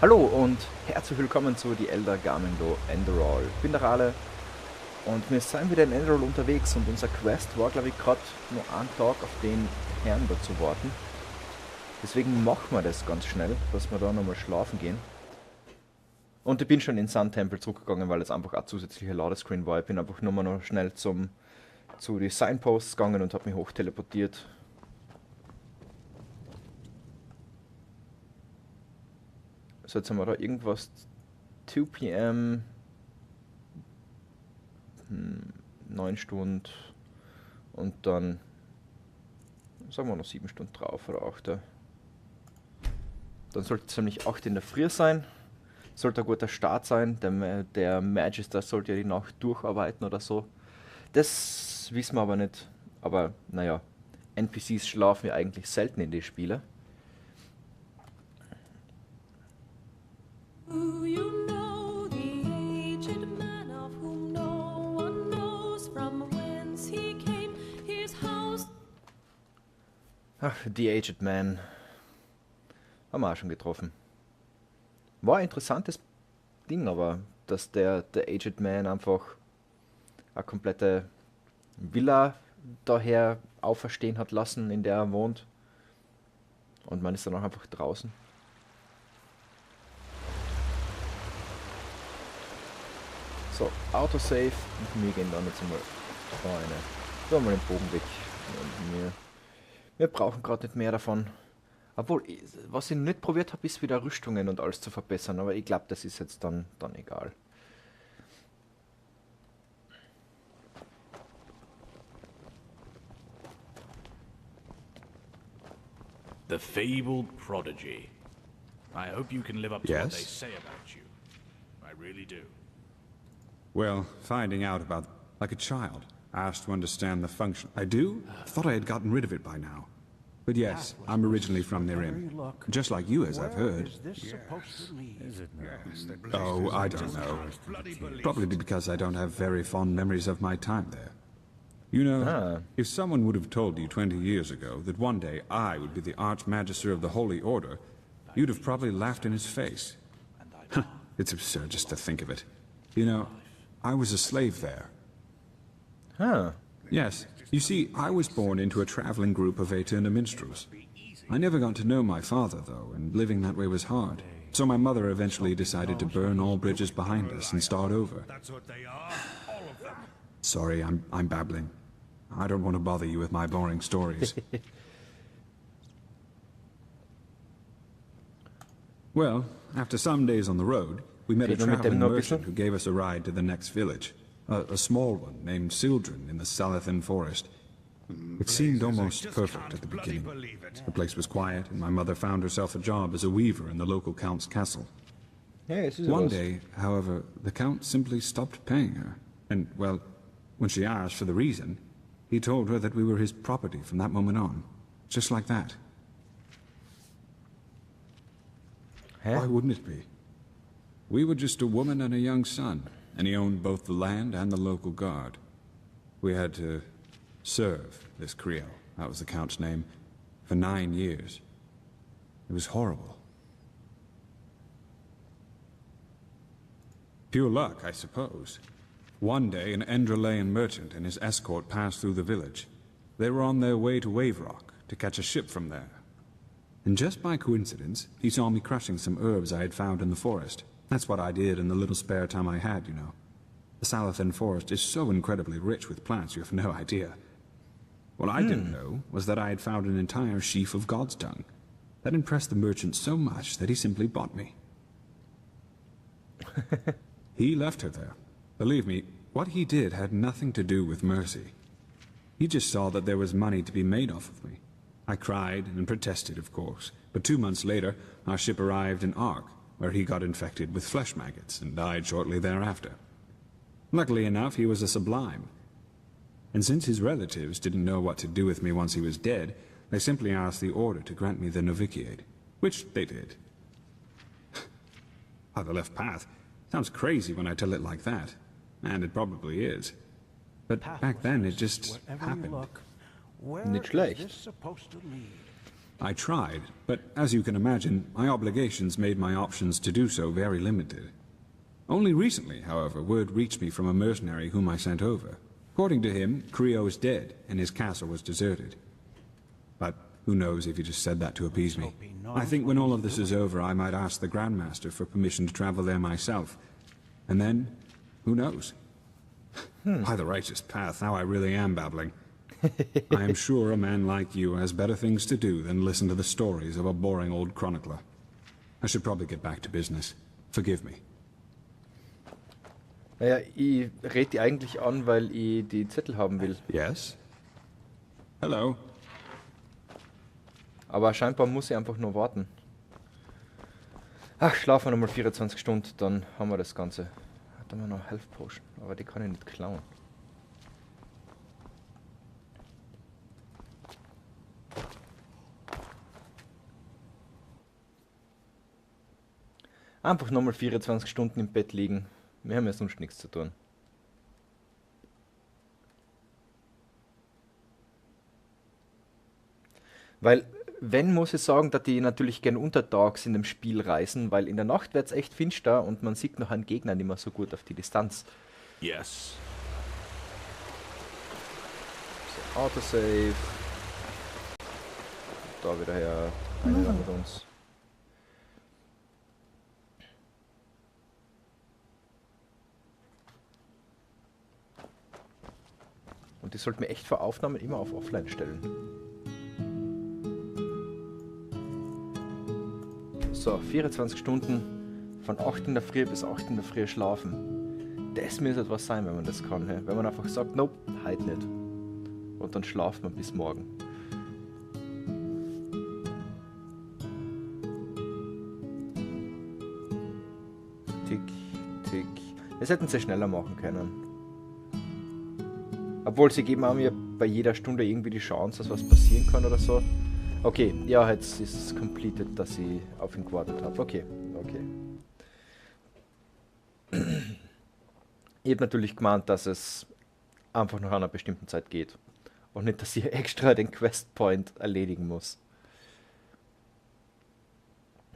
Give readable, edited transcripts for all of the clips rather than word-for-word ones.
Hallo und herzlich willkommen zu die Elder GamEngDo Enderal. Ich bin der RaLe und wir sind wieder in Enderal unterwegs und unser Quest war, glaube ich, gerade nur einen Tag auf den Herrn da zu warten. Deswegen machen wir das ganz schnell, dass wir da nochmal schlafen gehen. Und ich bin schon in Sun Temple zurückgegangen, weil es einfach ein zusätzlicher Ladescreen war. Ich bin einfach nur mal noch schnell zu den Signposts gegangen und habe mich hoch teleportiert. So, jetzt haben wir da irgendwas 2 p.m. 9 Stunden und dann sagen wir noch 7 Stunden drauf oder 8. Dann sollte es nämlich 8 in der Früh sein. Sollte ein guter Start sein. Der Magister sollte ja die Nacht durcharbeiten oder so. Das wissen wir aber nicht. Aber naja, NPCs schlafen ja eigentlich selten in die Spiele. Ach, The Aged Man. Haben wir auch schon getroffen. War ein interessantes Ding, aber dass der Aged Man einfach eine komplette Villa daher auferstehen hat lassen, in der er wohnt. Und man ist dann auch einfach draußen. So, Autosave. Und wir gehen dann jetzt mal rein. So, mal den Bogen weg. Und wir brauchen gerade nicht mehr davon. Obwohl, was ich nicht probiert habe, ist wieder Rüstungen und alles zu verbessern. Aber ich glaube, das ist jetzt dann egal. The fabled prodigy. I hope you can live up to what they Yes? say about you. I really do. Well, finding out about, like a child, asked to understand the function. I do? Thought I had gotten rid of it by now. But yes, I'm originally from Nerim. Just like you, as I've heard. Oh, I don't know. Probably because I don't have very fond memories of my time there. You know, if someone would have told you 20 years ago that one day I would be the Archmagister of the Holy Order, you'd have probably laughed in his face. It's absurd just to think of it. You know, I was a slave there. Huh. Yes, you see, I was born into a traveling group of Aeterna minstrels. I never got to know my father, though, and living that way was hard. So my mother eventually decided to burn all bridges behind us and start over. Sorry, I'm babbling. I don't want to bother you with my boring stories. Well, after some days on the road, we met a traveling merchant who gave us a ride to the next village. A small one named Sildren in the Salathan forest. It seemed almost perfect at the beginning. The place was quiet, and my mother found herself a job as a weaver in the local count's castle. One day, however, the count simply stopped paying her. And, well, when she asked for the reason, he told her that we were his property from that moment on. Just like that. Why wouldn't it be? We were just a woman and a young son, and he owned both the land and the local guard. We had to serve this Creole, that was the Count's name, for 9 years. It was horrible. Pure luck, I suppose. One day, an Enderalayan merchant and his escort passed through the village. They were on their way to Wave Rock to catch a ship from there. And just by coincidence, he saw me crushing some herbs I had found in the forest. That's what I did in the little spare time I had, you know. The Salathan forest is so incredibly rich with plants you have no idea. What I didn't know was that I had found an entire sheaf of God's tongue. That impressed the merchant so much that he simply bought me. He left her there. Believe me, what he did had nothing to do with mercy. He just saw that there was money to be made off of me. I cried and protested, of course, but 2 months later, our ship arrived in Ark, where he got infected with flesh maggots and died shortly thereafter. Luckily enough, he was a sublime. And since his relatives didn't know what to do with me once he was dead, they simply asked the Order to grant me the novitiate, which they did. How the left path sounds crazy when I tell it like that, and it probably is. But back then, it just happened. Nicht schlecht. I tried, but as you can imagine, my obligations made my options to do so very limited. Only recently, however, word reached me from a mercenary whom I sent over. According to him, Creo is dead, and his castle was deserted. But who knows if he just said that to appease me. I think when all of this is over, I might ask the Grandmaster for permission to travel there myself. And then, who knows? By the righteous path, now I really am babbling. I am sure a man like you has better things to do than listen to the stories of a boring old chronicler. I should probably get back to business. Forgive me. Naja, ich rede die eigentlich an, weil ich die Zettel haben will. Yes? Hello. Aber scheinbar muss ich einfach nur warten. Ach, schlafen wir nochmal 24 Stunden, dann haben wir das Ganze. Hat wir noch Health Potion, aber die kann ich nicht klauen. Einfach nochmal 24 Stunden im Bett liegen. Wir haben ja sonst nichts zu tun. Weil, wenn, muss ich sagen, dass die natürlich gern untertags in dem Spiel reisen, weil in der Nacht wird es echt finster und man sieht noch einen Gegner nicht mehr so gut auf die Distanz. Yes. So, Autosave. Da wieder her. Einer mit uns. Und ich sollte mir echt vor Aufnahmen immer auf Offline stellen. So, 24 Stunden von 8 in der Früh bis 8 in der Früh schlafen. Das müsste etwas sein, wenn man das kann. He? Wenn man einfach sagt, nope, heute nicht. Und dann schlaft man bis morgen. Tick, tick. Das hätten sie schneller machen können. Obwohl sie geben auch mir bei jeder Stunde irgendwie die Chance, dass was passieren kann oder so. Okay, ja, jetzt ist es completed, dass ich auf ihn gewartet habe. Okay, okay. Ich habe natürlich gemeint, dass es einfach nach einer bestimmten Zeit geht. Und nicht, dass ich extra den Questpoint erledigen muss.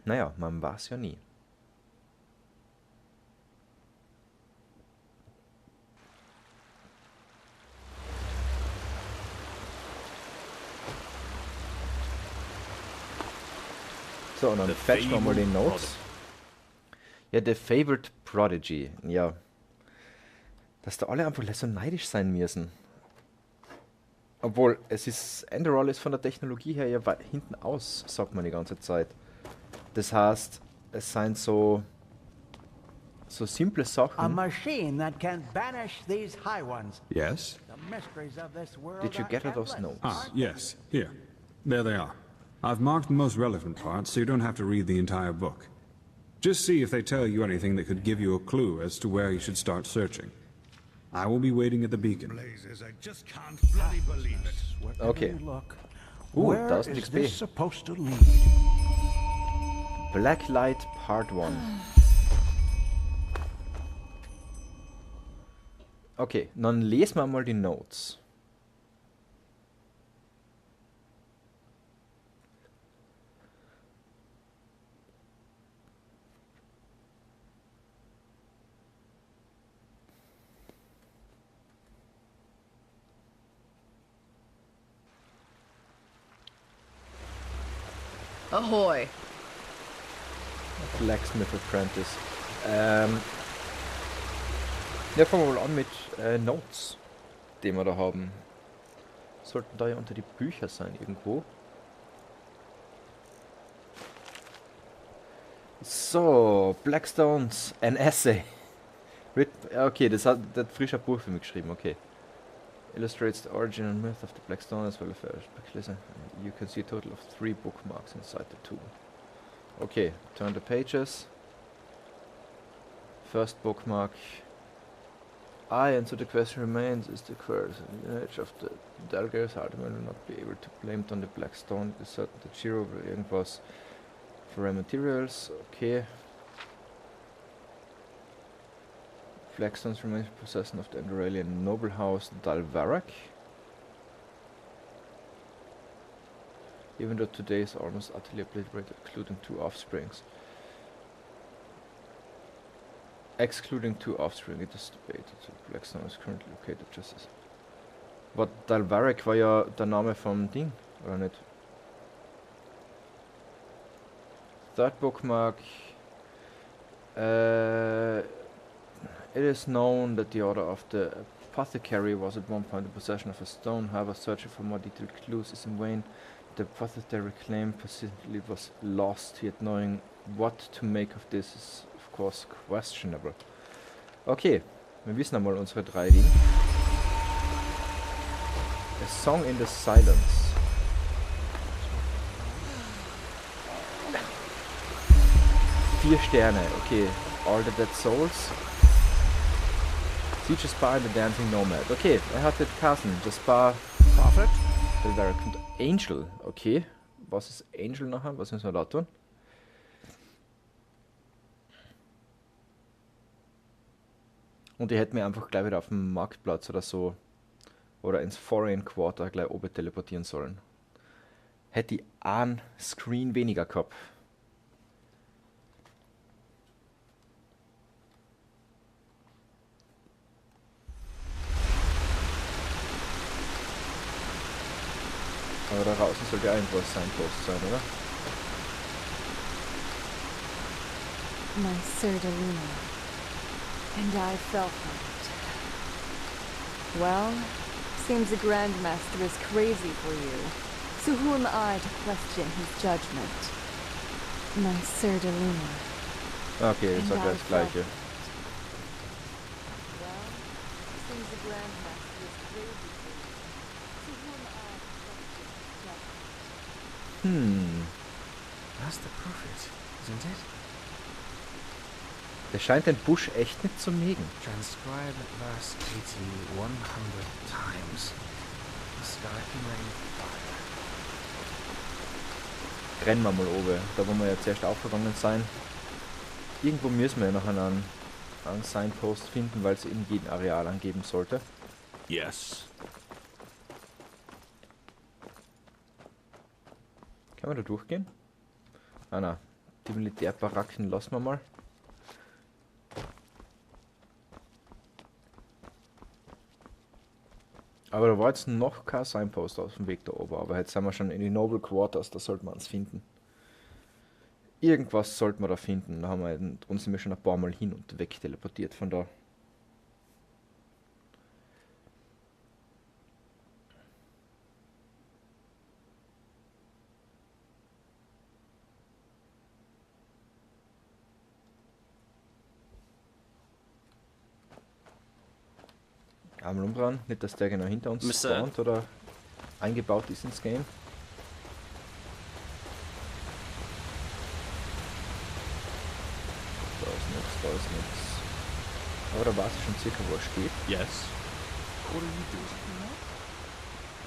Naja, man weiß ja nie. So, und dann fetchen wir mal die Notes. Ja, The Favorite Prodigy. Ja. Dass da alle einfach so neidisch sein müssen. Obwohl, es ist, Enderal ist von der Technologie her ja hinten aus, sagt man die ganze Zeit. Das heißt, es sind so simple A Sachen. machine that can banish these high ones. Yes? The mysteries of this world Did you are gather those endless. notes? Yes. Here. There they are. I've marked the most relevant parts, so you don't have to read the entire book. Just see if they tell you anything that could give you a clue as to where you should start searching. I will be waiting at the beacon. Blazes, I just can't bloody believe it. Wherever Okay. you look, Ooh, where 1000 is XP. this supposed to lead? Black Light Part 1. Okay, dann lesen wir mal die Notes. Ahoy. Blacksmith Apprentice. Ja, fangen wir mal an mit Notes, die wir da haben. Sollten da ja unter die Bücher sein irgendwo. So, Blackstones, an Essay. Okay, das hat frischer Buch für mich geschrieben, okay. Illustrates the origin and myth of the Blackstone as well as speculation. You can see a total of 3 bookmarks inside the tool. Okay, turn the pages. First bookmark. And so the question remains, is the curse and the lineage of the Dalgers ultimately will not be able to blame it on the Blackstone? It is certain that Shiro will irgendwas for raw materials. Okay. Blackstones remains possession of the Enderalian noble house Dalvarak. Even though today is almost utterly obliterated, including two offsprings. Excluding two offspring, it is debated. Blackstone is currently located just as... Aber Dalvarek war ja der Name vom Ding, oder nicht? Third bookmark. It is known that the order of the apothecary was at one point in possession of a stone. However, searching for more detailed clues is in vain. The apothecary claim persistently was lost, yet knowing what to make of this is of course questionable. Okay, wir wissen einmal unsere 3 Dinge. A Song in the Silence. Vier Sterne, okay. All the Dead Souls. Siege Spa and the Dancing Nomad. Okay, er hat jetzt Carson, das Spa. Prophet? Und Angel, okay. Was ist Angel nachher? Was müssen wir da tun? Und ich hätte mir einfach gleich wieder auf dem Marktplatz oder so oder ins Foreign Quarter gleich oben teleportieren sollen. Hätte ich einen Screen weniger gehabt. Aber da draußen sollte irgendwas sein, Post sein, oder? My Sir Deluna, and I fell for it. Well, seems the Grandmaster is crazy for you, so who am I to question his judgment? My Sir Deluna. Okay, jetzt sagt er das Gleiche. Well, seems the Grandmaster is crazy for you, so who am I to question his judgment? That's the prophet, isn't it? Der scheint den Busch echt nicht zu mögen. Transcribe verse 80 100 times. The sky can rain fire. Rennen wir mal oben, da wo wir ja zuerst aufgegangen sein. Irgendwo müssen wir ja noch einen Signpost finden, weil es in jedem Areal angeben sollte. Yes. Kann man da durchgehen? Ah na, die Militärbaracken lassen wir mal. Aber da war jetzt noch kein Signpost auf dem Weg da oben, aber jetzt sind wir schon in die Noble Quarters, da sollten wir uns finden. Irgendwas sollten wir da finden, da haben wir uns sind wir schon ein paar Mal hin und weg teleportiert von da. Einmal umdrehen, nicht dass der genau hinter uns spawnt oder eingebaut ist ins Game. Da ist nichts, da ist nichts. Aber da weiß ich schon circa, wo er steht. Yes. What are you doing?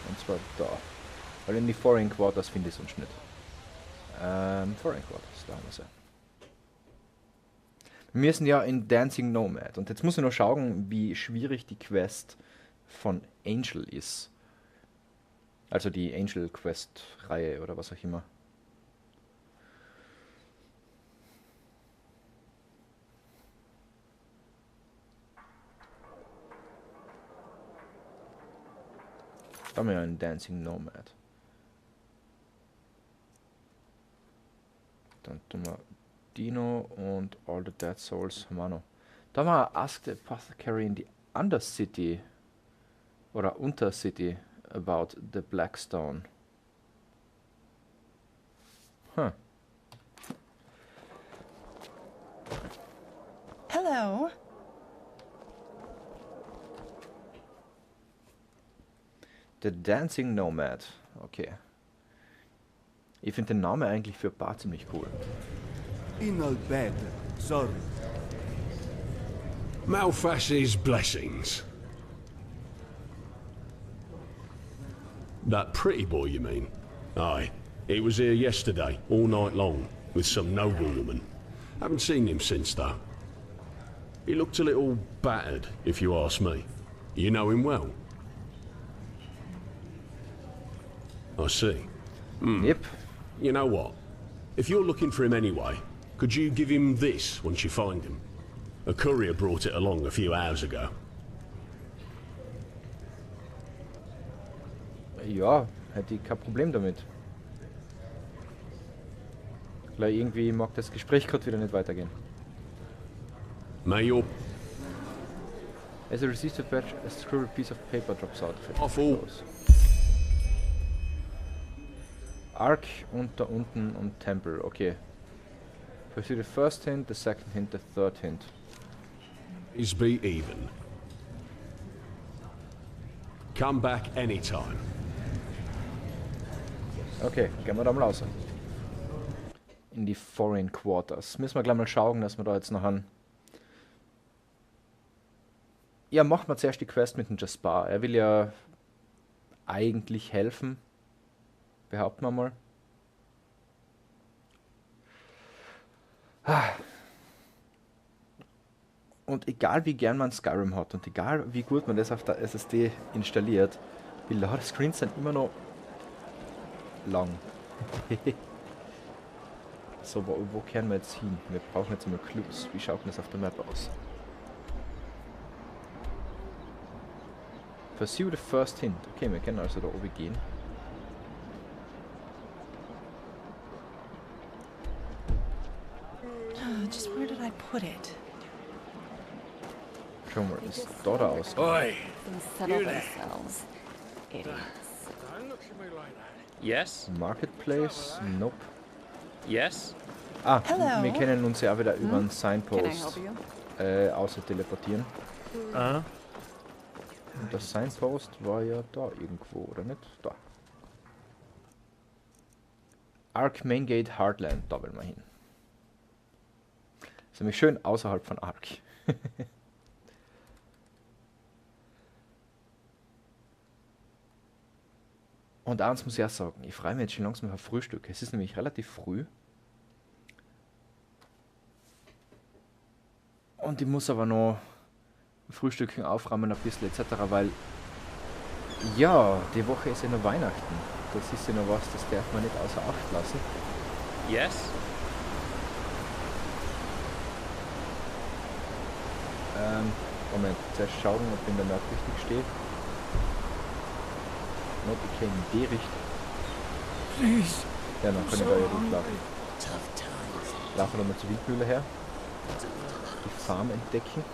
Und zwar da. Weil in die Foreign Quarters finde ich es uns nicht. Foreign Quarters, da haben wir sie. Wir sind ja in Dancing Nomad und jetzt muss ich noch schauen, wie schwierig die Quest von Angel ist. Also die Angel Quest Reihe oder was auch immer. Da haben wir ja einen Dancing Nomad. Dann tun wir Dino und All the Dead Souls haben wir noch. Da haben wir Ask the Apothecary in the Undercity oder Untercity about the Blackstone. Huh. Hello. The Dancing Nomad. Okay. Ich finde den Namen eigentlich für Bar ziemlich cool. Inal bed, sorry. Malfash's blessings. That pretty boy, you mean? Aye. He was here yesterday, all night long, with some noblewoman. Haven't seen him since, though. He looked a little battered, if you ask me. You know him well? I see. Yep. You know what? If you're looking for him anyway, could you give him this once you find him? A courier brought it along a few hours ago. Ja, hätte ich kein Problem damit. Weil irgendwie mag das Gespräch gerade wieder nicht weitergehen. May your As a received a badge, a scribbled piece of paper drops out. Awful. Arc und da unten und Temple, okay. Pursue the first hint, the second hint, the third hint. is be even. Come back anytime. Okay, gehen wir da mal raus. In die Foreign Quarters. Müssen wir gleich mal schauen, dass wir da jetzt noch an. Ja, machen wir zuerst die Quest mit dem Jaspar. Er will ja eigentlich helfen. Behaupten wir mal. Und egal wie gern man Skyrim hat und egal wie gut man das auf der SSD installiert, die Ladescreens sind immer noch lang. So, wo kehren wir jetzt hin? Wir brauchen jetzt einmal Clues. Wie schaut denn das auf der Map aus? Pursue the first hint. Okay, wir können also da oben gehen. Just where did I put it? Schauen wir, ist da der Ausgang? Oi! Things settle themselves. Idiots. Yes? Marketplace? Nope. Yes? Ah, Hello. wir können uns ja auch wieder über einen Can I Signpost help you? außer teleportieren. Und das Signpost war ja da irgendwo, oder nicht? Da. Ark Main Gate Heartland, da wollen wir hin. Ist nämlich schön außerhalb von Ark. Und eins muss ich auch sagen, ich freue mich jetzt schon langsam auf Frühstück. Es ist nämlich relativ früh. Und ich muss aber noch Frühstücken aufräumen ein bisschen etc., weil ja, die Woche ist ja noch Weihnachten. Das ist ja noch was, das darf man nicht außer Acht lassen. Yes? Moment, zuerst schauen, ob ich in der Map richtig stehe. Nope, ich käme in die Richtung. Ja, dann kann ich da ja durchlaufen. Laufen wir mal zur Windmühle her. Die Farm entdecken.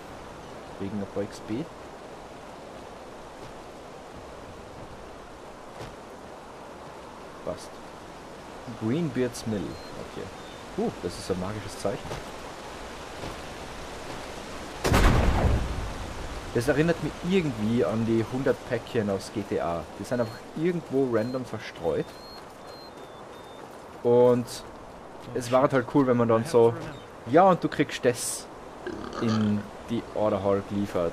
Wegen ein paar XP. Passt. Greenbeard's Mill. Okay. Das ist ein magisches Zeichen. Das erinnert mich irgendwie an die 100 Päckchen aus GTA. Die sind einfach irgendwo random verstreut. Und es war halt cool, wenn man dann so... Ja, und du kriegst das in die Order Hall geliefert.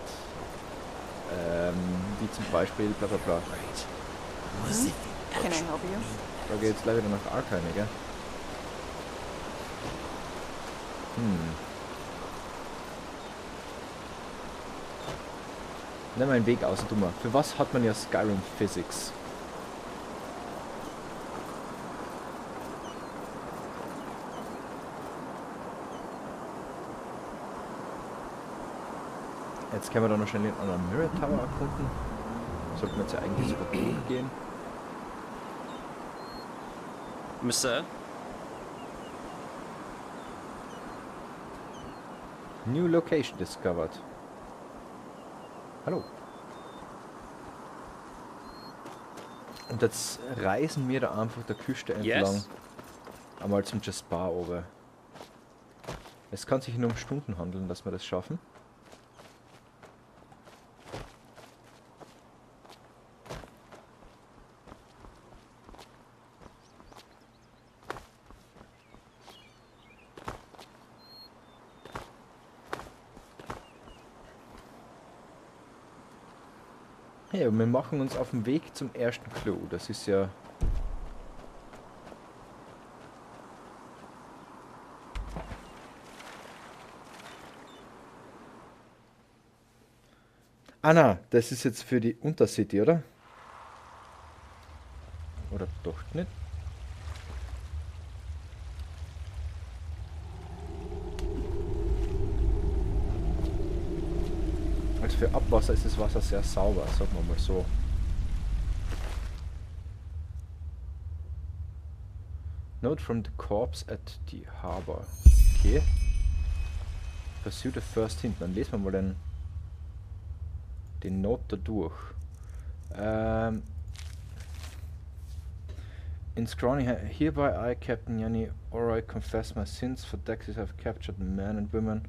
Wie zum Beispiel bla bla bla. Can I help you? Da geht jetzt gleich wieder nach Arcane, gell? Nimm mal einen Weg aus, du mal. Für was hat man ja Skyrim Physics? Jetzt können wir da noch schnell den anderen Mirror Tower erkunden. Sollten wir jetzt ja eigentlich sogar durchgehen. Sir? New location discovered. Hallo. Und jetzt reisen wir da einfach der Küste entlang. Yes? Einmal zum Jaspar oben. Es kann sich nur um Stunden handeln, dass wir das schaffen. Ja, wir machen uns auf den Weg zum ersten Clou. Das ist ja... Ah na, das ist jetzt für die Untercity, oder? Oder doch nicht? für Abwasser ist das Wasser sehr sauber, sagen wir mal so. Note from the corpse at the harbor. Okay. Pursue the first hint. Dann lesen wir mal den Note da durch. In Scrawny, hereby I, Captain Yanni Oroy, confess my sins. For Dexys have captured men and women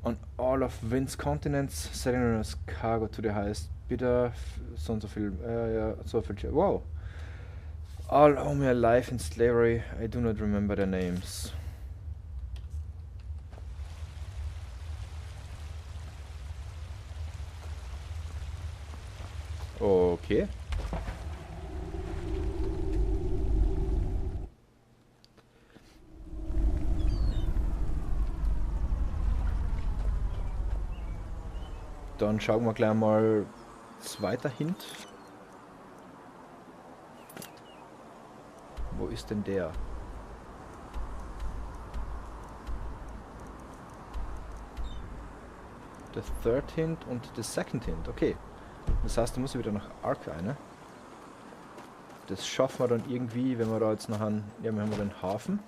on all of Wind's continents, selling them as cargo to the highest bidder. So und so viel, so viel. Wow! All owe me a life in slavery. I do not remember their names. Okay. Dann schauen wir gleich mal zweiter Hint. Wo ist denn der? Der third Hint und der second Hint. Okay. Das heißt, da muss ich wieder nach Ark rein. Das schaffen wir dann irgendwie, wenn wir da jetzt nachher... Ja, wir haben den Hafen.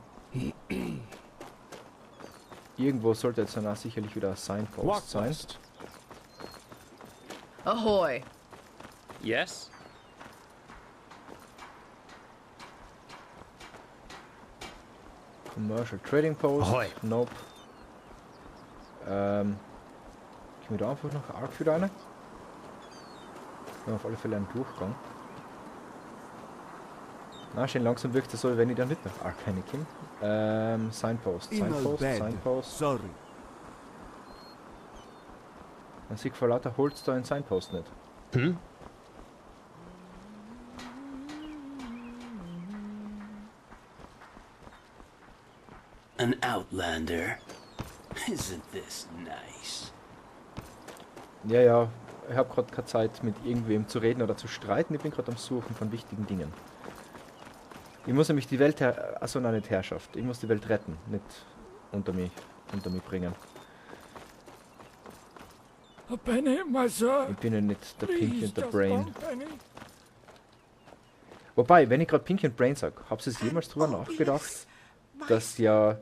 Irgendwo sollte jetzt danach sicherlich wieder ein Signpost sein. Ahoy. Yes? Commercial Trading Post. Ahoy. Nope. Können wir da einfach noch Ark wieder rein? Wir haben auf alle Fälle einen Durchgang. Na, schön langsam wirkt es so, wenn ich dann nicht nach Ark reinkomme. Signpost, Signpost, Signpost. Sorry. Man sieht vor lauter Holz da ein Signpost nicht. Hm? An outlander. Isn't this nice? Ja, ja. Ich habe gerade keine Zeit, mit irgendwem zu reden oder zu streiten. Ich bin gerade am Suchen von wichtigen Dingen. Ich muss nämlich die Welt... Achso, nein, nicht Herrschaft. Ich muss die Welt retten, nicht unter mich bringen. A penny, my sir. Ich bin ja nicht der Pinky und der just Brain. one penny. Wobei, wenn ich gerade Pinky und Brain sage, habt ihr jemals drüber nachgedacht, dass ja...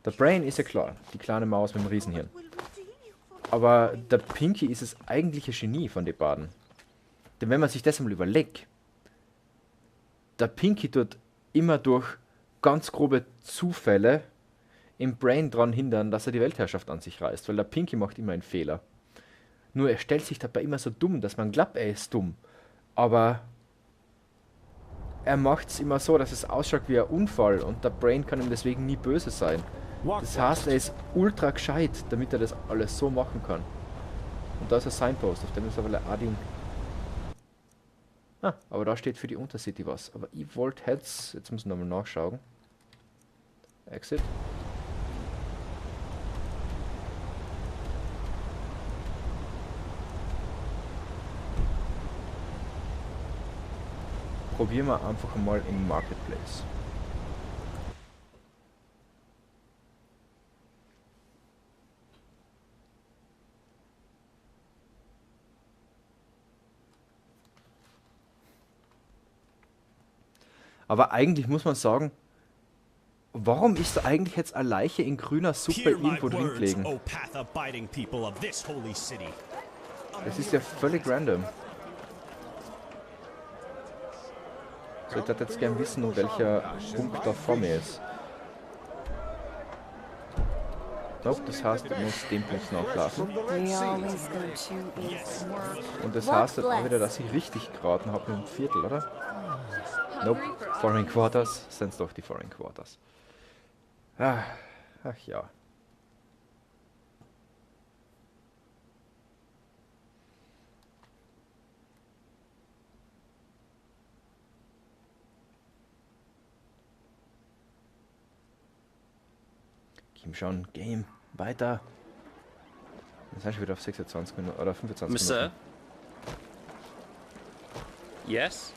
Der Brain ist ja klar, die kleine Maus mit dem Riesenhirn. Aber der Pinky ist das eigentliche Genie von den beiden. Denn wenn man sich das einmal überlegt, der Pinky tut immer durch ganz grobe Zufälle im Brain daran hindern, dass er die Weltherrschaft an sich reißt, weil der Pinky macht immer einen Fehler. Nur er stellt sich dabei immer so dumm, dass man glaubt, er ist dumm. Aber er macht es immer so, dass es ausschaut wie ein Unfall und der Brain kann ihm deswegen nie böse sein. Das heißt, er ist ultra gescheit, damit er das alles so machen kann. Und da ist ein Signpost, auf dem ist aber ein Ding. Ah, aber da steht für die Untercity was. Aber ich wollte jetzt muss ich nochmal nachschauen. Exit. Probieren wir einfach mal im Marketplace. Aber eigentlich muss man sagen, warum ist da eigentlich jetzt eine Leiche in grüner Suppe irgendwo drin gelegen? Das ist ja völlig random. So, ich würde jetzt gern wissen, welcher Punkt da vor mir ist. Nope, das heißt, ich muss den Punkt nachladen. Und das heißt jetzt auch wieder, dass ich richtig geraten habe mit dem Viertel, oder? Nope, Foreign Quarters, sind's doch die Foreign Quarters. Ach ja. Kim schon, Game, weiter. Jetzt sind wir wieder auf 26 Minuten oder 25 Mr. Minuten. Yes?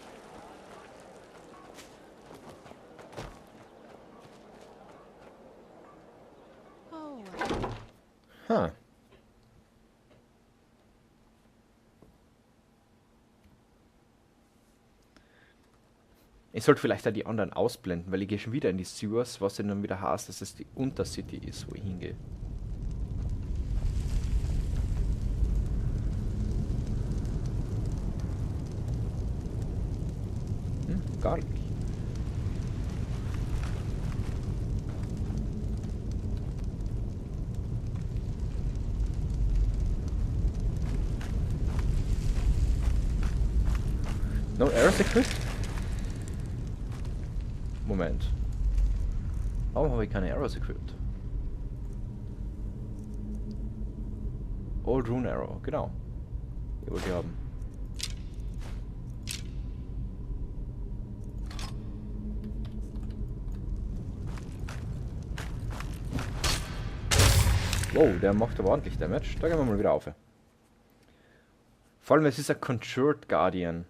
Huh. Ich sollte vielleicht auch die anderen ausblenden, weil ich gehe schon wieder in die Sewers, was dann wieder heißt, dass es die Untercity ist, wo ich hingehe. Garlic. No arrows equipped? Moment. Warum habe ich keine Arrows equipped? Old Rune Arrow, genau. Die wollte ich haben. Wow, der macht aber ordentlich Damage. Da gehen wir mal wieder auf. Vor allem, es ist ein Conjured Guardian.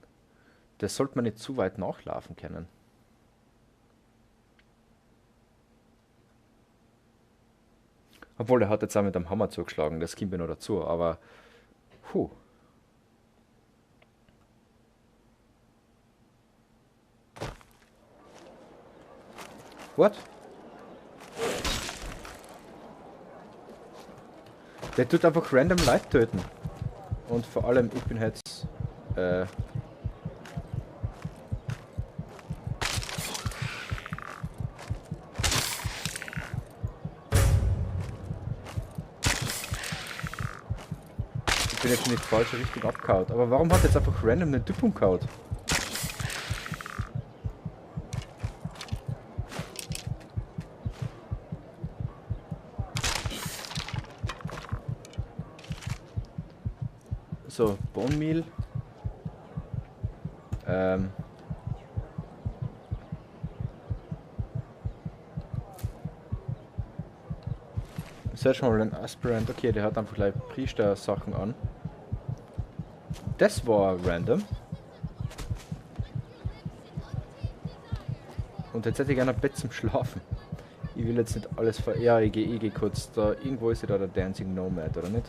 Das sollte man nicht zu weit nachlaufen können. Obwohl, er hat jetzt auch mit dem Hammer zugeschlagen. Das kommt mir noch dazu, aber... Puh. What? Der tut einfach random Leute töten. Und vor allem, ich bin jetzt... Ich bin jetzt in die falsche Richtung abgehauen. Aber warum hat jetzt einfach random einen Typ umgehauen? So, Bone Meal. Search mal den Aspirant. Okay, der hat einfach gleich Priester-Sachen an. Das war random. Und jetzt hätte ich gerne ein Bett zum Schlafen. Ich will jetzt nicht alles ver... Ja, ich geh kurz da. Irgendwo ist ja da der Dancing Nomad, oder nicht?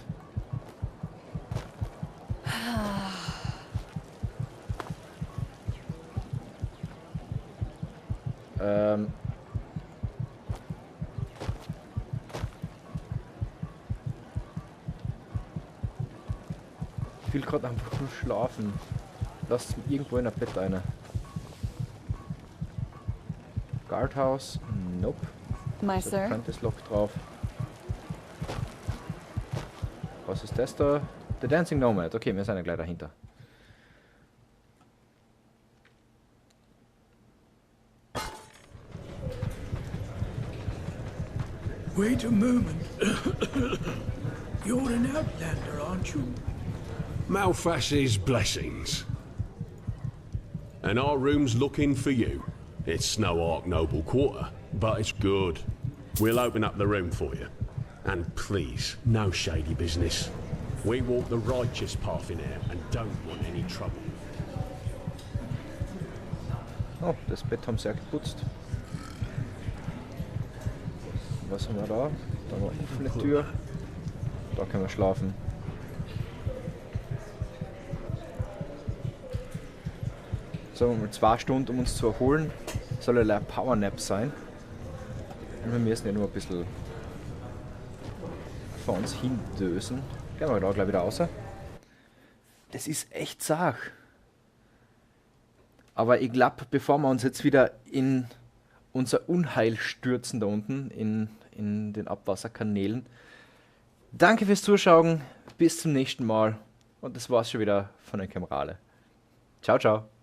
Ich will gerade einfach nur schlafen. Lasst mich irgendwo in ein Bett rein. Guardhouse? Nope. My sir? Apprentice Lock drauf. Was ist das da? The Dancing Nomad. Okay, wir sind ja gleich dahinter. Wait a moment. You're an outlander, aren't you? Malfash's blessings. And our room's looking for you. It's no Ark Noble quarter, but it's good. We'll open up the room for you. And please, no shady business. We walk the righteous path in here and don't want any trouble. Oh, das Bett haben sie ja geputzt. Was haben wir da? Da noch eine offene Tür. Da können wir schlafen. So, mal 2 Stunden, um uns zu erholen. Soll ja ein Powernap sein. Und wir müssen ja nur ein bisschen vor uns hindösen. Gehen wir da gleich wieder raus. Das ist echt Sach. Aber ich glaube, bevor wir uns jetzt wieder in unser Unheil stürzen da unten, in den Abwasserkanälen. Danke fürs Zuschauen. Bis zum nächsten Mal. Und das war's schon wieder von der GamEngDo. Ciao, ciao.